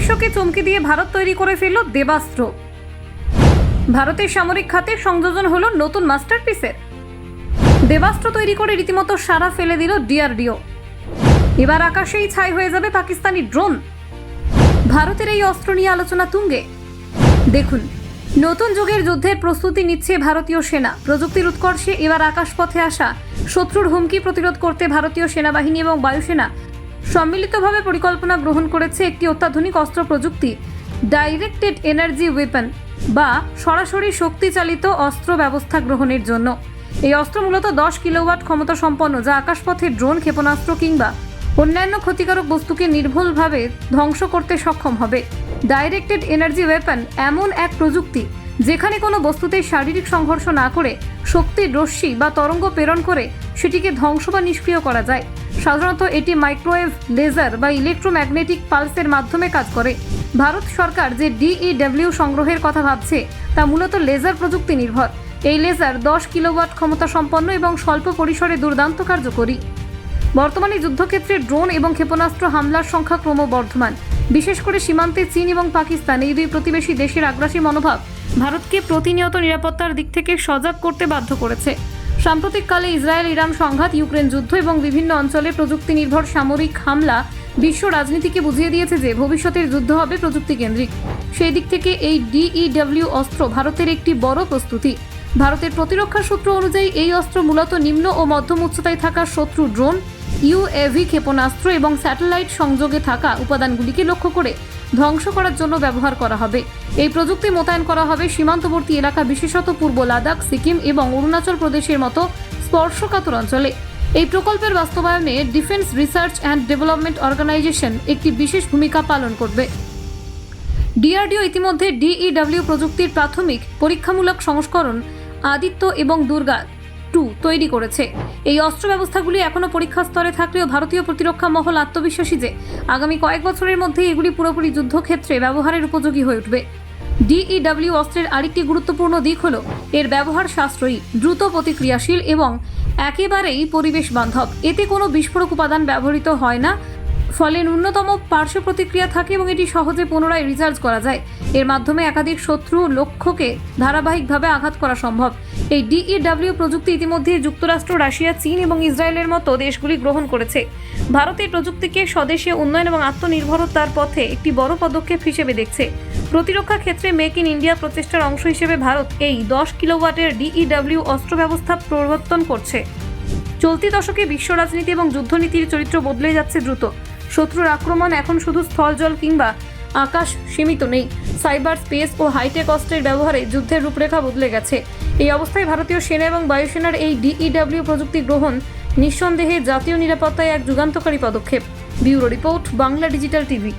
বিশ্বকে চমকে দিয়ে ভারত তৈরি করে ফেলল দেবাস্ত্র। ভারতের সামরিক খাতে সংযোজন হলো নতুন মাস্টারপিসের। দেবাস্ত্র তৈরি করে রীতিমতো সারা ফেলে দিল DRDO। এবার আকাশেই ছাই হয়ে যাবে পাকিস্তানি ড্রোন। ভারতের এই অস্ত্র নিয়ে আলোচনা তুঙ্গে। দেখুন, নতুন যুগের যুদ্ধের প্রস্তুতি নিচ্ছে ভারতীয় সেনা। প্রযুক্তির উৎকর্ষে এবার আকাশপথে আসা শত্রুর হুমকি প্রতিরোধ করতে ভারতীয় সেনাবাহিনী এবং বায়ুসেনা সম্মিলিতভাবে পরিকল্পনা গ্রহণ করেছে একটি অত্যাধুনিক অস্ত্র প্রযুক্তি, ডাইরেক্টেড এনার্জি ওয়েপন বা সরাসরি শক্তিচালিত অস্ত্র ব্যবস্থা গ্রহণের জন্য। এই অস্ত্র মূলত 10 কিলোওয়াট ক্ষমতা সম্পন্ন, যা আকাশপথে ড্রোন, ক্ষেপণাস্ত্র কিংবা অন্যান্য ক্ষতিকারক বস্তুকে নির্ভুলভাবে ধ্বংস করতে সক্ষম হবে। ডাইরেক্টেড এনার্জি ওয়েপন এমন এক প্রযুক্তি যেখানে কোনো বস্তুতে শারীরিক সংঘর্ষ না করে শক্তির রশ্মি বা তরঙ্গ প্রেরণ করে সেটিকে ধ্বংস বা নিষ্ক্রিয় করা যায়। সাধারণত এটি মাইক্রোওয়েভ, লেজার বা ইলেকট্রোম্যাগনেটিক পালসের মাধ্যমে কাজ করে। ভারত সরকার যে DEW সংগ্রহের কথা ভাবছে তা মূলত লেজার প্রযুক্তি নির্ভর। এই লেজার 10 কিলোওয়াট ক্ষমতা সম্পন্ন এবং স্বল্প পরিসরে দুর্দান্ত কার্যকরী। বর্তমানে যুদ্ধক্ষেত্রে ড্রোন এবং ক্ষেপণাস্ত্র হামলার সংখ্যা ক্রমবর্ধমান। বিশেষ করে সীমান্তে চীন এবং পাকিস্তান, এই দুই প্রতিবেশী দেশের আগ্রাসী মনোভাব ভারতকে প্রতিনিয়ত নিরাপত্তার দিক থেকে সজাগ করতে বাধ্য করেছে। সাম্প্রতিককালে ইসরায়েল ইরান সংঘাত, ইউক্রেন যুদ্ধ এবং বিভিন্ন অঞ্চলে প্রযুক্তি নির্ভর সামরিক হামলা বিশ্ব রাজনীতিকে বুঝিয়ে দিয়েছে যে ভবিষ্যতের যুদ্ধ হবে প্রযুক্তি কেন্দ্রিক। সেই দিক থেকে এই DEW অস্ত্র ভারতের একটি বড় প্রস্তুতি। ভারতের প্রতিরক্ষা সূত্র অনুযায়ী এই অস্ত্র মূলত নিম্ন ও মধ্যম উচ্চতায় থাকা শত্রু ড্রোন, UAV, ক্ষেপণাস্ত্র এবং স্যাটেলাইট সংযোগে থাকা উপাদানগুলিকে লক্ষ্য করে ধ্বংস করার জন্য ব্যবহার করা হবে। এই প্রযুক্তি মোতায়েন করা হবে সীমান্তবর্তী এলাকা, বিশেষত পূর্ব লাদাখ, সিকিম এবং অরুণাচল প্রদেশের মতো স্পর্শকাতর অঞ্চলে। এই প্রকল্পের বাস্তবায়নে defence research and development organisation একটি বিশেষ ভূমিকা পালন করবে। DRDO ইতিমধ্যে DEW প্রযুক্তির প্রাথমিক পরীক্ষামূলক সংস্করণ আদিত্য এবং দুর্গা 2 তৈরি করেছে। এই অস্ত্র ব্যবস্থাগুলি এখনও পরীক্ষা স্তরে থাকলেও ভারতীয় প্রতিরক্ষা মহল আত্মবিশ্বাসী যে আগামী কয়েক বছরের মধ্যেই এগুলি পুরোপুরি যুদ্ধক্ষেত্রে ব্যবহারের উপযোগী হয়ে উঠবে। DEW অস্ত্রের আরেকটি গুরুত্বপূর্ণ দিক হল এর ব্যবহার সাশ্রয়ী, দ্রুত প্রতিক্রিয়াশীল এবং একেবারেই পরিবেশ বান্ধব। এতে কোনো বিস্ফোরক উপাদান ব্যবহৃত হয় না, ফলে ন্যূনতম পার্শ্ব প্রতিক্রিয়া থাকে এবং এটি সহজে পুনরায় রিচার্জ করা যায়। এর মাধ্যমে একাধিক শত্রু লক্ষ্যকে ধারাবাহিকভাবে আঘাত করা সম্ভব। এই DEW প্রযুক্তি ইতিমধ্যে যুক্তরাষ্ট্র, রাশিয়া, চীন এবং ইসরায়েলের মতো দেশগুলি গ্রহণ করেছে। ভারত এই প্রযুক্তিকে স্বদেশে উন্নয়ন এবং আত্মনির্ভরতার পথে একটি বড় পদক্ষেপ হিসেবে দেখছে। প্রতিরক্ষা ক্ষেত্রে মেক ইন ইন্ডিয়া প্রচেষ্টার অংশ হিসেবে ভারত এই 10 কিলোওয়াটের DEW অস্ত্র ব্যবস্থা প্রবর্তন করছে। চলতি দশকে বিশ্ব রাজনীতি এবং যুদ্ধনীতির চরিত্র বদলে যাচ্ছে দ্রুত। শত্রুর আক্রমণ এখন শুধু স্থল, জল কিংবা আকাশ সীমিত নেই। সাইবার স্পেস ও হাইটেক অস্ত্রের ব্যবহারে যুদ্ধের রূপরেখা বদলে গেছে। এই অবস্থায় ভারতীয় সেনা এবং বায়ুসেনার এই DEW প্রযুক্তি গ্রহণ নিঃসন্দেহে জাতীয় নিরাপত্তায় এক যুগান্তকারী পদক্ষেপ। Bureau report, Bangla digital TV.